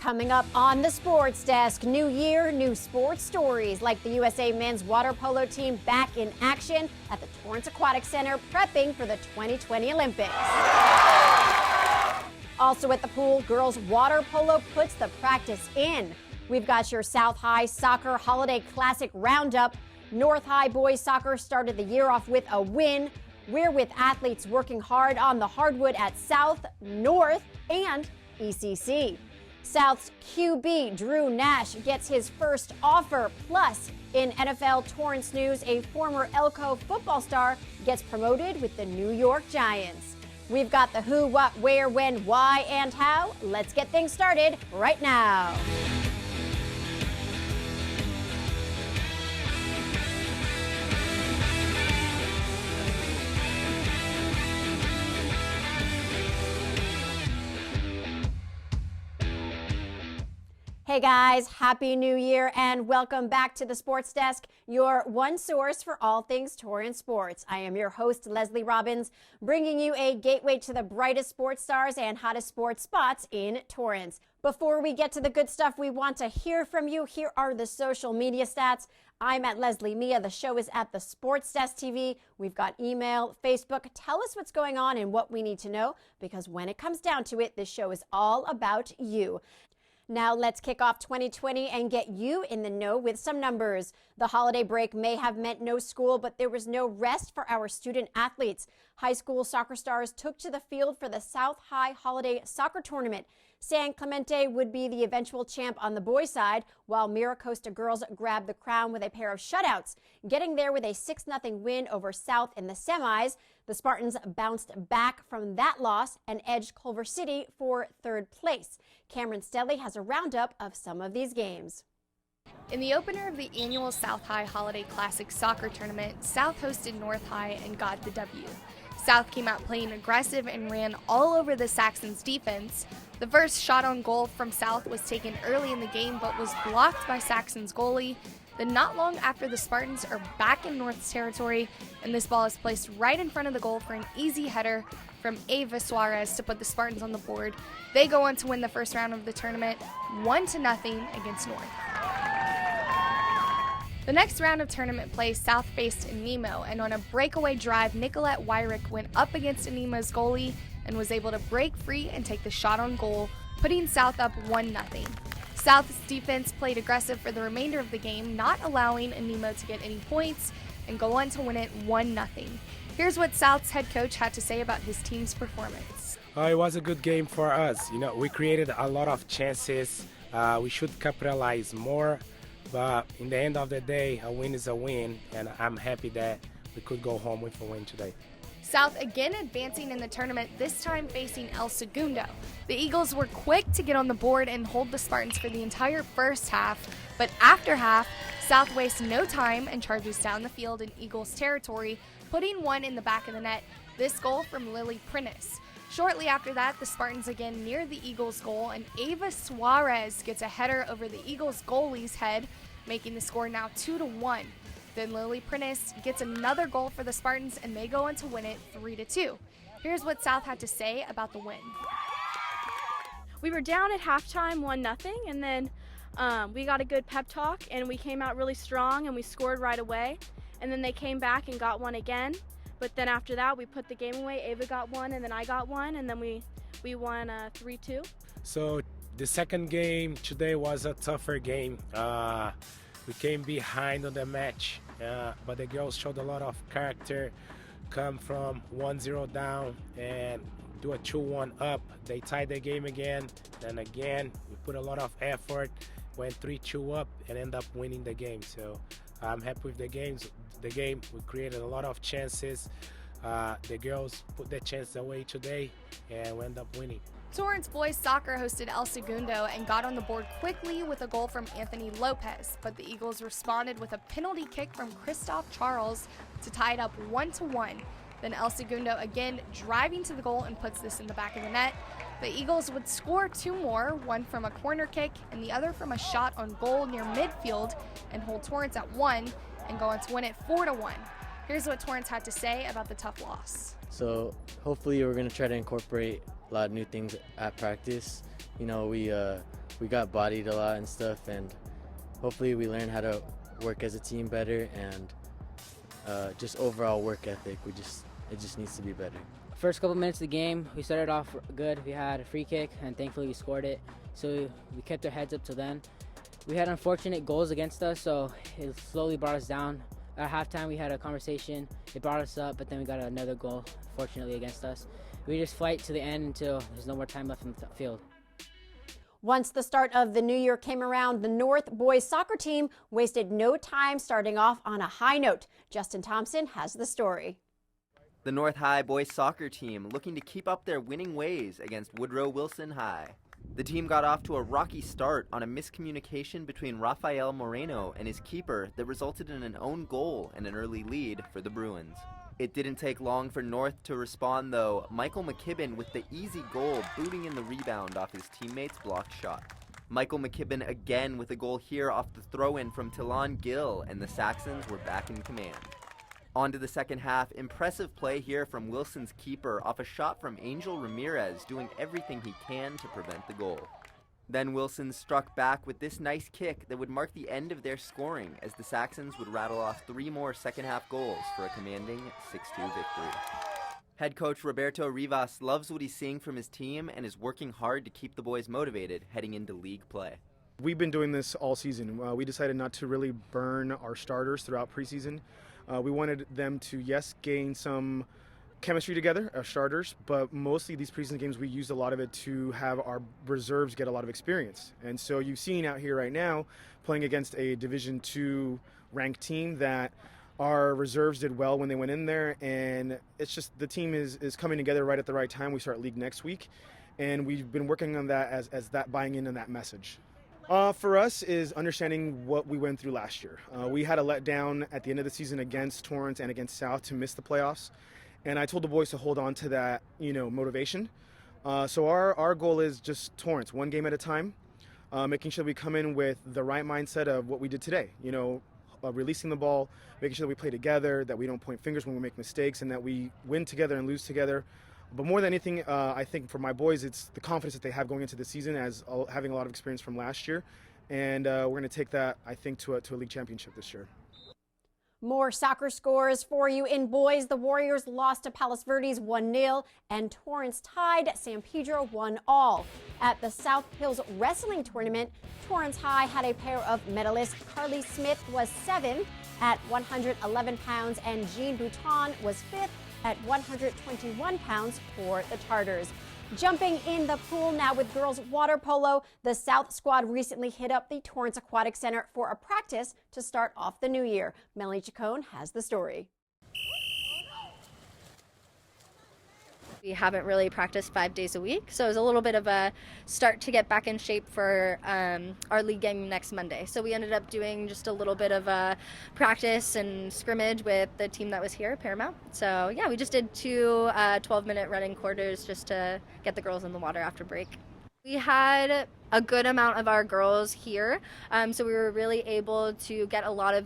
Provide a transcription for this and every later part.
Coming up on the Sports Desk, new year, new sports stories like the USA men's water polo team back in action at the Torrance Aquatic Center prepping for the 2020 Olympics. Also at the pool, girls water polo puts the practice in. We've got your South High Soccer Holiday Classic Roundup. North High boys soccer started the year off with a win. We're with athletes working hard on the hardwood at South, North, and ECC. South's QB Drew Nash gets his first offer. Plus, in NFL Torrance news, a former Elko football star gets promoted with the New York Giants. We've got the who, what, where, when, why, and how. Let's get things started right now. Hey guys, Happy New Year and welcome back to the Sports Desk, your one source for all things Torrance sports. I am your host, Lesley Robbins, bringing you a gateway to the brightest sports stars and hottest sports spots in Torrance. Before we get to the good stuff, we want to hear from you. Here are the social media stats. I'm at Lesley Mia. The show is at the Sports Desk TV. We've got email, Facebook. Tell us what's going on and what we need to know, because when it comes down to it, this show is all about you. Now let's kick off 2020 and get you in the know with some numbers. The holiday break may have meant no school, but there was no rest for our student athletes. High school soccer stars took to the field for the South High Holiday Soccer Tournament. San Clemente would be the eventual champ on the boys' side, while Mira Costa Girls grabbed the crown with a pair of shutouts, getting there with a 6-0 win over South in the semis. The Spartans bounced back from that loss and edged Culver City for third place. Cameron Stelly has a roundup of some of these games. In the opener of the annual South High Holiday Classic Soccer Tournament, South hosted North High and got the W. South came out playing aggressive and ran all over the Saxons' defense. The first shot on goal from South was taken early in the game but was blocked by Saxons' goalie. Then not long after, the Spartans are back in North's territory, and this ball is placed right in front of the goal for an easy header from Ava Suarez to put the Spartans on the board. They go on to win the first round of the tournament 1-0 against North. The next round of tournament play, South faced Nemo, and on a breakaway drive, Nicolette Wyrick went up against Nemo's goalie and was able to break free and take the shot on goal, putting South up 1-0. South's defense played aggressive for the remainder of the game, not allowing Nemo to get any points, and go on to win it 1-0. Here's what South's head coach had to say about his team's performance. It was a good game for us. We created a lot of chances. We should capitalize more. But in the end of the day, a win is a win, and I'm happy that we could go home with a win today. South again advancing in the tournament, this time facing El Segundo. The Eagles were quick to get on the board and hold the Spartans for the entire first half, but after half, South wastes no time and charges down the field in Eagles territory, putting one in the back of the net, this goal from Lily Prentice. Shortly after that, the Spartans again near the Eagles' goal, and Ava Suarez gets a header over the Eagles' goalie's head, making the score now 2-1. Then Lily Prentice gets another goal for the Spartans, and they go on to win it 3-2. Here's what South had to say about the win. We were down at halftime 1-0, and then we got a good pep talk, and we came out really strong, and we scored right away. And then they came back and got one again. But then after that, we put the game away. Ava got one, and then I got one, and then we won 3-2. So the second game today was a tougher game. We came behind on the match, but the girls showed a lot of character, come from 1-0 down and do a 2-1 up. They tied the game again, then again, we put a lot of effort, went 3-2 up and end up winning the game. So I'm happy with the game, we created a lot of chances. The girls put their chance away today and we end up winning. Torrance boys soccer hosted El Segundo and got on the board quickly with a goal from Anthony Lopez, but the Eagles responded with a penalty kick from Christoph Charles to tie it up 1-1. Then El Segundo again driving to the goal and puts this in the back of the net. The Eagles would score two more, one from a corner kick and the other from a shot on goal near midfield, and hold Torrance at 1 and go on to win it 4-1. Here's what Torrance had to say about the tough loss. So hopefully we're going to try to incorporate a lot of new things at practice. You know, we we got bodied a lot and stuff, and hopefully we learn how to work as a team better, and just overall work ethic. It just needs to be better. First couple minutes of the game, we started off good. We had a free kick, and thankfully we scored it. So we kept our heads up till then. We had unfortunate goals against us, so it slowly brought us down. At halftime, we had a conversation. It brought us up, but then we got another goal, fortunately, against us. We just fight to the end until there's no more time left in the field. Once the start of the new year came around, the North boys soccer team wasted no time starting off on a high note. Justin Thompson has the story. The North High boys soccer team looking to keep up their winning ways against Woodrow Wilson High. The team got off to a rocky start on a miscommunication between Rafael Moreno and his keeper that resulted in an own goal and an early lead for the Bruins. It didn't take long for North to respond though, Michael McKibben with the easy goal booting in the rebound off his teammate's blocked shot. Michael McKibben again with a goal here off the throw-in from Tilon Gill, and the Saxons were back in command. On to the second half, impressive play here from Wilson's keeper off a shot from Angel Ramirez, doing everything he can to prevent the goal. Then Wilson struck back with this nice kick that would mark the end of their scoring, as the Saxons would rattle off 3 more second half goals for a commanding 6-2 victory. Head coach Roberto Rivas loves what he's seeing from his team and is working hard to keep the boys motivated heading into league play. We've been doing this all season. We decided not to really burn our starters throughout preseason. We wanted them to, yes, gain some chemistry together, our starters, but mostly these preseason games, we used a lot of it to have our reserves get a lot of experience. And so you've seen out here right now, playing against a Division II ranked team, that our reserves did well when they went in there, and it's just the team is coming together right at the right time. We start league next week, and we've been working on that as that buying in on that message. For us is understanding what we went through last year. We had a letdown at the end of the season against Torrance and against South to miss the playoffs. And I told the boys to hold on to that, motivation. So our goal is just Torrance, one game at a time, making sure we come in with the right mindset of what we did today. Releasing the ball, making sure that we play together, that we don't point fingers when we make mistakes, and that we win together and lose together. But more than anything, I think for my boys, it's the confidence that they have going into the season as having a lot of experience from last year. And we're going to take that, I think, to a league championship this year. More soccer scores for you. In boys, the Warriors lost to Palos Verdes 1-0, and Torrance tied San Pedro 1-1. At the South Hills Wrestling Tournament, Torrance High had a pair of medalists. Carly Smith was 7th at 111 pounds, and Jean Bouton was 5th at 121 pounds for the Tartars. Jumping in the pool now with girls water polo, the South squad recently hit up the Torrance Aquatic Center for a practice to start off the new year. Melanie Chacon has the story. We haven't really practiced 5 days a week, so it was a little bit of a start to get back in shape for our league game next Monday. So we ended up doing just a little bit of a practice and scrimmage with the team that was here, Paramount. So yeah, we just did 2 12-minute running quarters just to get the girls in the water after break. We had a good amount of our girls here, so we were really able to get a lot of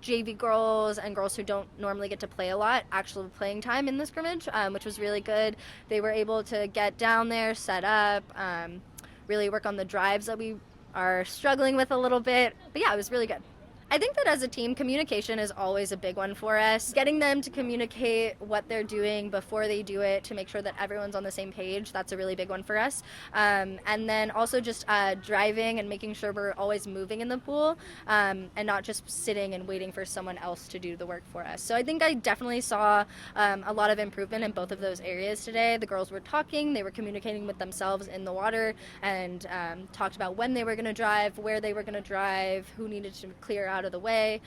JV girls and girls who don't normally get to play a lot actual playing time in the scrimmage, which was really good. They were able to get down there, set up, really work on the drives that we are struggling with a little bit. But yeah, it was really good. I think that as a team, communication is always a big one for us. Getting them to communicate what they're doing before they do it to make sure that everyone's on the same page, that's a really big one for us. And then also just driving and making sure we're always moving in the pool and not just sitting and waiting for someone else to do the work for us. So I think I definitely saw a lot of improvement in both of those areas today. The girls were talking, they were communicating with themselves in the water, and talked about when they were going to drive, where they were going to drive, who needed to clear out of the way,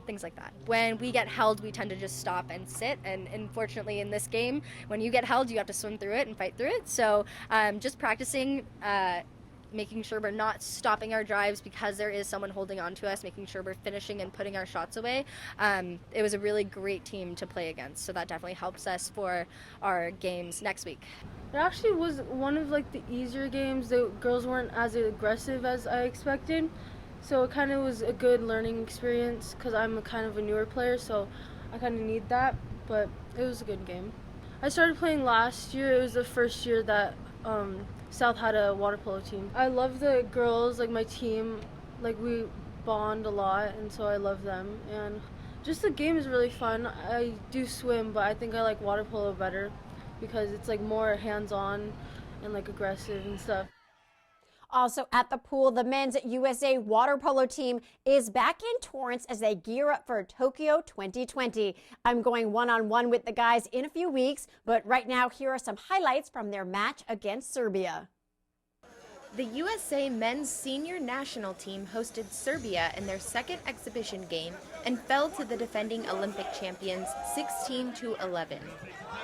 things like that. When we get held, we tend to just stop and sit, and unfortunately in this game, when you get held, you have to swim through it and fight through it. So just practicing making sure we're not stopping our drives because there is someone holding on to us, making sure we're finishing and putting our shots away. It was a really great team to play against, so that definitely helps us for our games next week. It actually was one of the easier games. The girls weren't as aggressive as I expected. So it kind of was a good learning experience because I'm kind of a newer player, so I kind of need that, but it was a good game. I started playing last year. It was the first year that South had a water polo team. I love the girls, like my team, like we bond a lot, and so I love them. And just the game is really fun. I do swim, but I think I like water polo better because it's like more hands-on and like aggressive and stuff. Also at the pool, the men's USA water polo team is back in Torrance as they gear up for Tokyo 2020. I'm going one-on-one with the guys in a few weeks, but right now here are some highlights from their match against Serbia. The USA men's senior national team hosted Serbia in their second exhibition game and fell to the defending Olympic champions 16-11.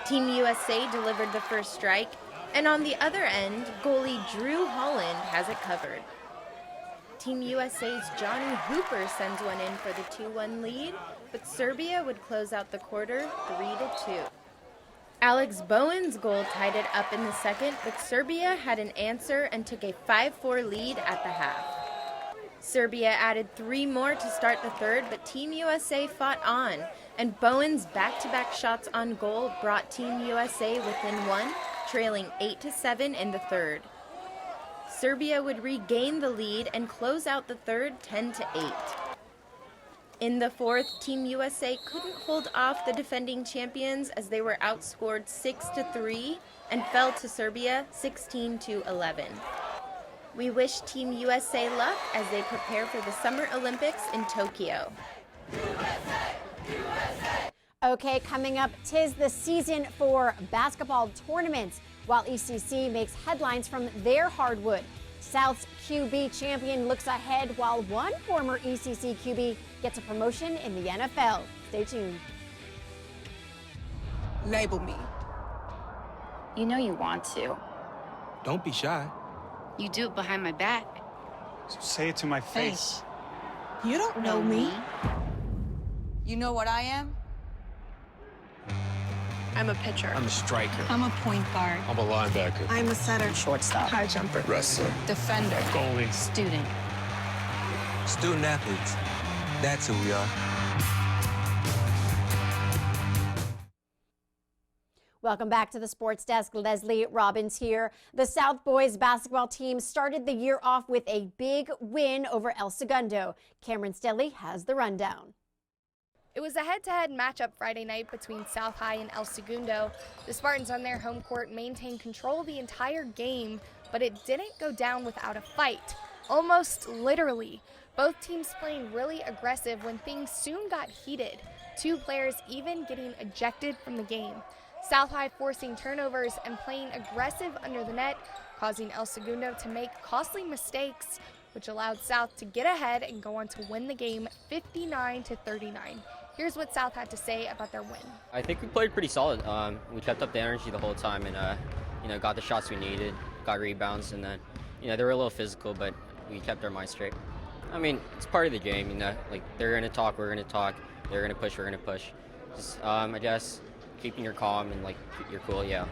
Team USA delivered the first strike, and on the other end, goalie Drew Holland has it covered. Team USA's Johnny Hooper sends one in for the 2-1 lead, but Serbia would close out the quarter 3-2. Alex Bowen's goal tied it up in the second, but Serbia had an answer and took a 5-4 lead at the half. Serbia added 3 more to start the third, but Team USA fought on, and Bowen's back-to-back shots on goal brought Team USA within 1, trailing 8-7 in the third. Serbia would regain the lead and close out the third 10-8. In the fourth, Team USA couldn't hold off the defending champions as they were outscored 6-3 and fell to Serbia 16-11. We wish Team USA luck as they prepare for the Summer Olympics in Tokyo. Okay, coming up, 'tis the season for basketball tournaments, while ECC makes headlines from their hardwood. South's QB champion looks ahead, while one former ECC QB gets a promotion in the NFL. Stay tuned. Label me. You know you want to. Don't be shy. You do it behind my back. So say it to my face. You don't know me. You know what I am? I'm a pitcher. I'm a striker. I'm a point guard. I'm a linebacker. I'm a setter. Shortstop. High jumper. Wrestler. Defender. Goalie. Student. Student athletes. That's who we are. Welcome back to the Sports Desk. Lesley Robbins here. The South boys basketball team started the year off with a big win over El Segundo. Cameron Stelly has the rundown. It was a head-to-head matchup Friday night between South High and El Segundo. The Spartans on their home court maintained control the entire game, but it didn't go down without a fight. Almost literally. Both teams playing really aggressive when things soon got heated. 2 players even getting ejected from the game. South High forcing turnovers and playing aggressive under the net, causing El Segundo to make costly mistakes, which allowed South to get ahead and go on to win the game 59-39. Here's what South had to say about their win. I think we played pretty solid. We kept up the energy the whole time and, got the shots we needed, got rebounds, and then, they were a little physical, but we kept our minds straight. I mean, it's part of the game, they're going to talk, we're going to talk, they're going to push, we're going to push. Just, I guess, keeping your calm and, you're cool, yeah.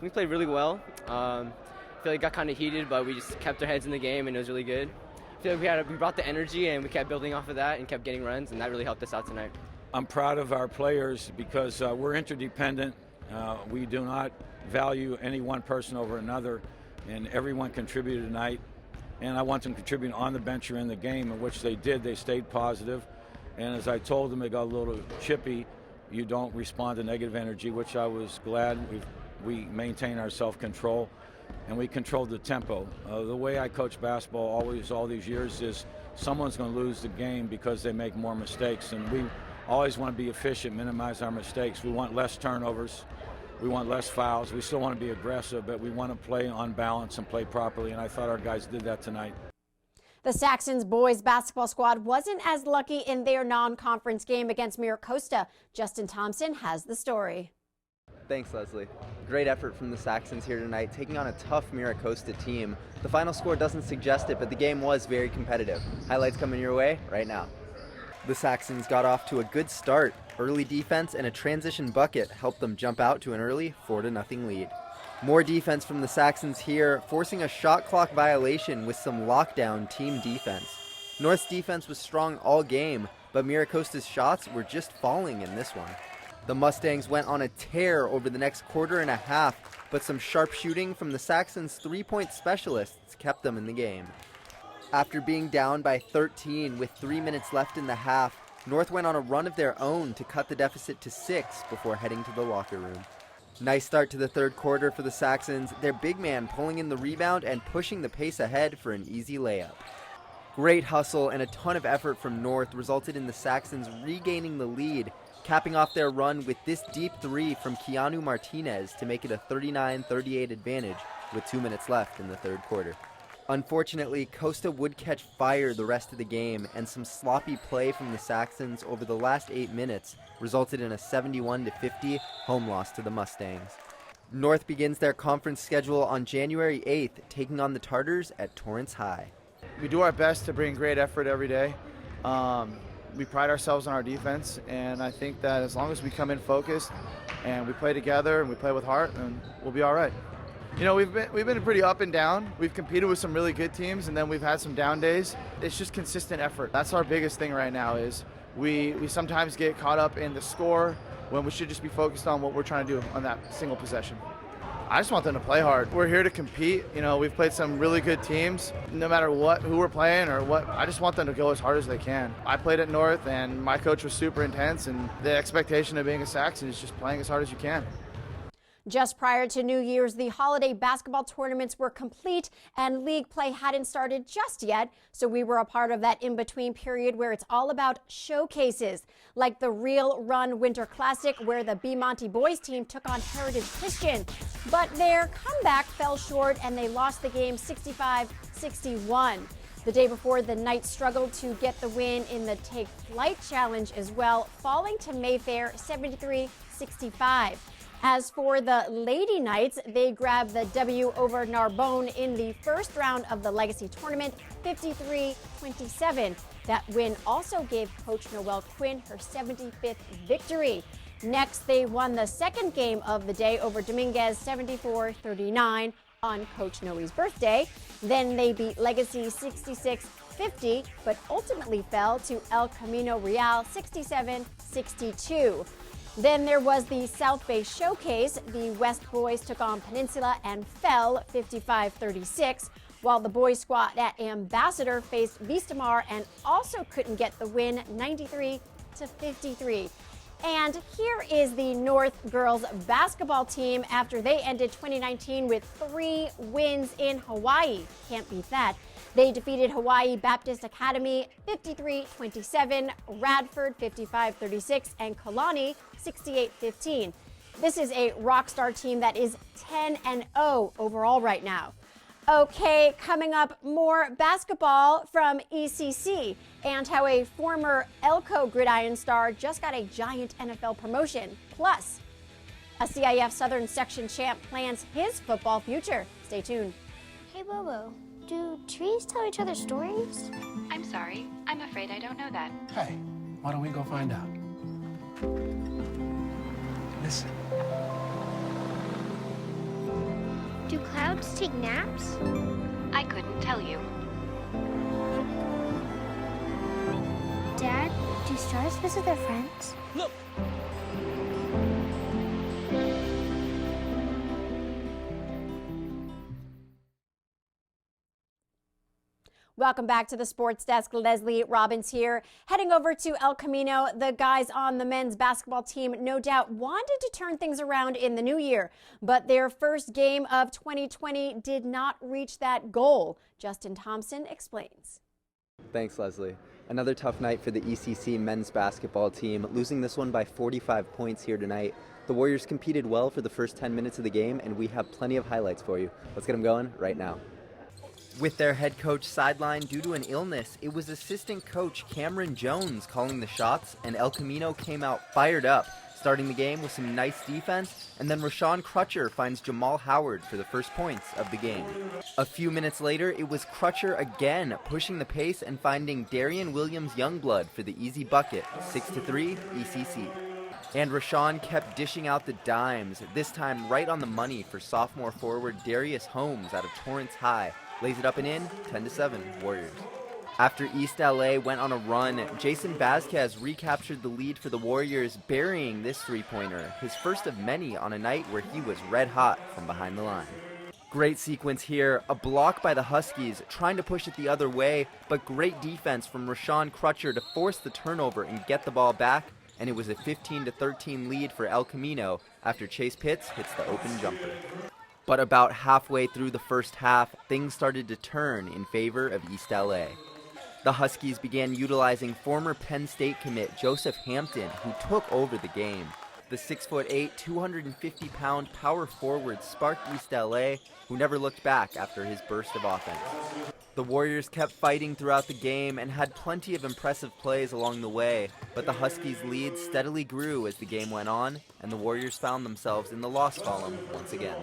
We played really well. I feel like it got kind of heated, but we just kept our heads in the game, and it was really good. I feel like we brought the energy, and we kept building off of that and kept getting runs, and that really helped us out tonight. I'm proud of our players because we're interdependent. We do not value any one person over another, and everyone contributed tonight. And I want them contributing on the bench or in the game, in which they did. They stayed positive. And as I told them, they got a little chippy. You don't respond to negative energy, which I was glad. We maintain our self-control, and we controlled the tempo. The way I coach basketball always, all these years, is someone's going to lose the game because they make more mistakes. And we always want to be efficient, minimize our mistakes. We want less turnovers. We want less fouls. We still want to be aggressive, but we want to play on balance and play properly, and I thought our guys did that tonight. The Saxons boys basketball squad wasn't as lucky in their non-conference game against Mira Costa. Justin Thompson has the story. Thanks, Lesley. Great effort from the Saxons here tonight, taking on a tough Mira Costa team. The final score doesn't suggest it, but the game was very competitive. Highlights coming your way right now. The Saxons got off to a good start. Early defense and a transition bucket helped them jump out to an early 4-0 lead. More defense from the Saxons here, forcing a shot clock violation with some lockdown team defense. North's defense was strong all game, but Mira Costa's shots were just falling in this one. The Mustangs went on a tear over the next quarter and a half, but some sharp shooting from the Saxons' three-point specialists kept them in the game. After being down by 13 with 3 minutes left in the half, North went on a run of their own to cut the deficit to 6 before heading to the locker room. Nice start to the third quarter for the Saxons, their big man pulling in the rebound and pushing the pace ahead for an easy layup. Great hustle and a ton of effort from North resulted in the Saxons regaining the lead, capping off their run with this deep three from Keanu Martinez to make it a 39-38 advantage with 2 minutes left in the third quarter. Unfortunately, Costa would catch fire the rest of the game, and some sloppy play from the Saxons over the last 8 minutes resulted in a 71-50 home loss to the Mustangs. North begins their conference schedule on January 8th, taking on the Tartars at Torrance High. We do our best to bring great effort every day. We pride ourselves on our defense, and I think that as long as we come in focused and we play together and we play with heart, then we'll be all right. You know, we've been pretty up and down. We've competed with some really good teams, and then we've had some down days. It's just consistent effort. That's our biggest thing right now is we sometimes get caught up in the score when we should just be focused on what we're trying to do on that single possession. I just want them to play hard. We're here to compete. You know, we've played some really good teams. No matter who we're playing or what, I just want them to go as hard as they can. I played at North, and my coach was super intense, and the expectation of being a Saxon is just playing as hard as you can. Just prior to New Year's, the holiday basketball tournaments were complete and league play hadn't started just yet. So we were a part of that in-between period where it's all about showcases, like the Real Run Winter Classic where the B Monty boys team took on Heritage Christian. But their comeback fell short and they lost the game 65-61. The day before, the Knights struggled to get the win in the Take Flight Challenge as well, falling to Mayfair 73-65. As for the Lady Knights, they grabbed the W over Narbonne in the first round of the Legacy Tournament, 53-27. That win also gave Coach Noelle Quinn her 75th victory. Next, they won the second game of the day over Dominguez, 74-39 on Coach Noe's birthday. Then they beat Legacy 66-50, but ultimately fell to El Camino Real 67-62. Then there was the South Bay Showcase. The West boys took on Peninsula and fell 55-36, while the boys squad at Ambassador faced Vistamar and also couldn't get the win 93-53. And here is the North girls basketball team after they ended 2019 with 3 wins in Hawaii. Can't beat that. They defeated Hawaii Baptist Academy 53-27, Radford 55-36, and Kalani 68-15. This is a rock star team that is 10-0 overall right now. Okay, coming up, more basketball from ECC and how a former Elko Gridiron star just got a giant NFL promotion. Plus, a CIF Southern Section champ plans his football future. Stay tuned. Hey, Bobo, do trees tell each other stories? I'm sorry. I'm afraid I don't know that. Hey, why don't we go find out? Listen. Do clouds take naps? I couldn't tell you. Dad, do stars visit their friends? Look! Welcome back to the Sports Desk. Lesley Robbins here. Heading over to El Camino, the guys on the men's basketball team no doubt wanted to turn things around in the new year, but their first game of 2020 did not reach that goal. Justin Thompson explains. Thanks, Lesley. Another tough night for the ECC men's basketball team, losing this one by 45 points here tonight. The Warriors competed well for the first 10 minutes of the game, and we have plenty of highlights for you. Let's get them going right now. With their head coach sidelined due to an illness, it was assistant coach Cameron Jones calling the shots, and El Camino came out fired up, starting the game with some nice defense, and then Rashawn Crutcher finds Jamal Howard for the first points of the game. A few minutes later, it was Crutcher again, pushing the pace and finding Darian Williams Youngblood for the easy bucket, 6-3 ECC. And Rashawn kept dishing out the dimes, this time right on the money for sophomore forward Darius Holmes out of Torrance High. Lays it up and in, 10-7, Warriors. After East LA went on a run, Jason Vazquez recaptured the lead for the Warriors, burying this three-pointer, his first of many on a night where he was red hot from behind the line. Great sequence here, a block by the Huskies, trying to push it the other way, but great defense from Rashawn Crutcher to force the turnover and get the ball back, and it was a 15-13 lead for El Camino after Chase Pitts hits the open jumper. But about halfway through the first half, things started to turn in favor of East LA. The Huskies began utilizing former Penn State commit Joseph Hampton, who took over the game. The 6'8", 250-pound power forward sparked East LA, who never looked back after his burst of offense. The Warriors kept fighting throughout the game and had plenty of impressive plays along the way, but the Huskies' lead steadily grew as the game went on, and the Warriors found themselves in the loss column once again.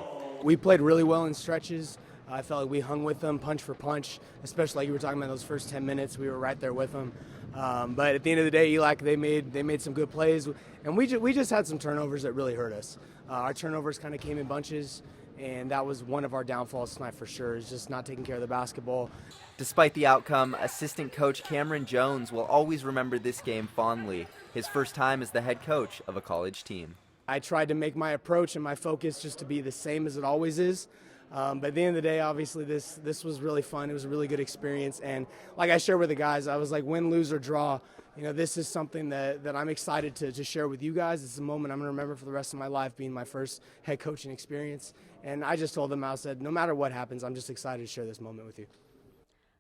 We played really well in stretches. I felt like we hung with them punch for punch, especially like you were talking about those first 10 minutes. We were right there with them. But at the end of the day, Eli, they made some good plays, and we just had some turnovers that really hurt us. Our turnovers kind of came in bunches, and that was one of our downfalls tonight for sure, is just not taking care of the basketball. Despite the outcome, assistant coach Cameron Jones will always remember this game fondly, his first time as the head coach of a college team. I tried to make my approach and my focus just to be the same as it always is. But at the end of the day, obviously, this was really fun. It was a really good experience. And like I shared with the guys, I was like, win, lose, or draw, this is something that I'm excited to share with you guys. It's a moment I'm going to remember for the rest of my life, being my first head coaching experience. And I just told them, I said, no matter what happens, I'm just excited to share this moment with you.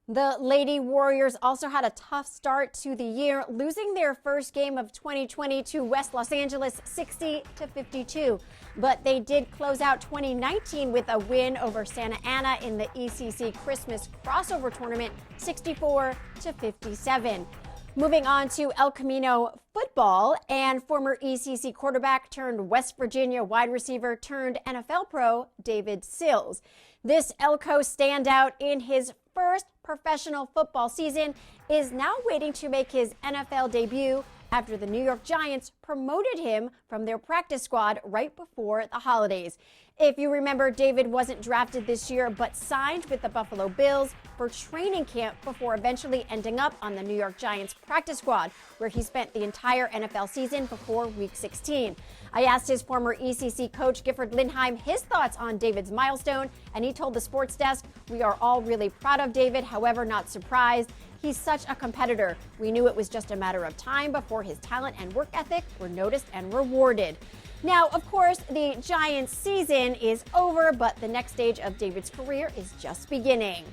The Lady Warriors also had a tough start to the year, losing their first game of 2020 to West Los Angeles 60-52. But they did close out 2019 with a win over Santa Ana in the ECC Christmas crossover tournament, 64-57. Moving on to El Camino football, and former ECC quarterback turned West Virginia wide receiver turned NFL pro David Sills. This Elko standout in his first professional football season is now waiting to make his NFL debut after the New York Giants promoted him from their practice squad right before the holidays. If you remember, David wasn't drafted this year but signed with the Buffalo Bills for training camp before eventually ending up on the New York Giants practice squad, where he spent the entire NFL season before Week 16. I asked his former ECC coach Gifford Lindheim his thoughts on David's milestone, and he told the Sports Desk, "We are all really proud of David, however not surprised. He's such a competitor. We knew it was just a matter of time before his talent and work ethic were noticed and rewarded." Now, of course, the Giants' season is over, but the next stage of David's career is just beginning.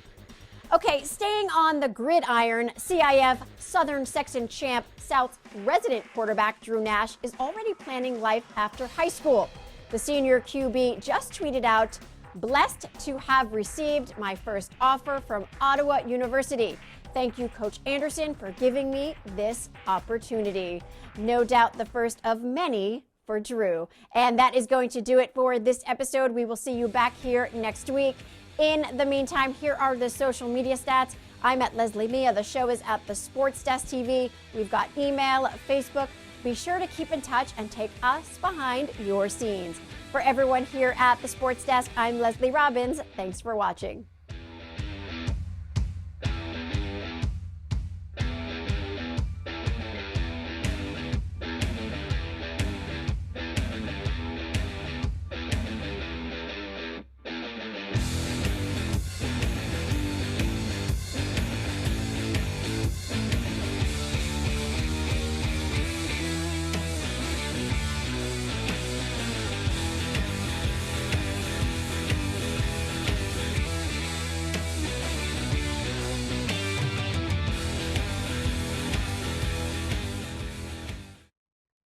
Okay, staying on the gridiron, CIF Southern Section champ South's resident quarterback Drew Nash is already planning life after high school. The senior QB just tweeted out, "Blessed to have received my first offer from Ottawa University. Thank you, Coach Anderson, for giving me this opportunity." No doubt the first of many for Drew. And that is going to do it for this episode. We will see you back here next week. In the meantime, here are the social media stats. I'm at Lesley Mia. The show is at the Sports Desk TV. We've got email, Facebook. Be sure to keep in touch and take us behind your scenes. For everyone here at the Sports Desk, I'm Lesley Robbins. Thanks for watching.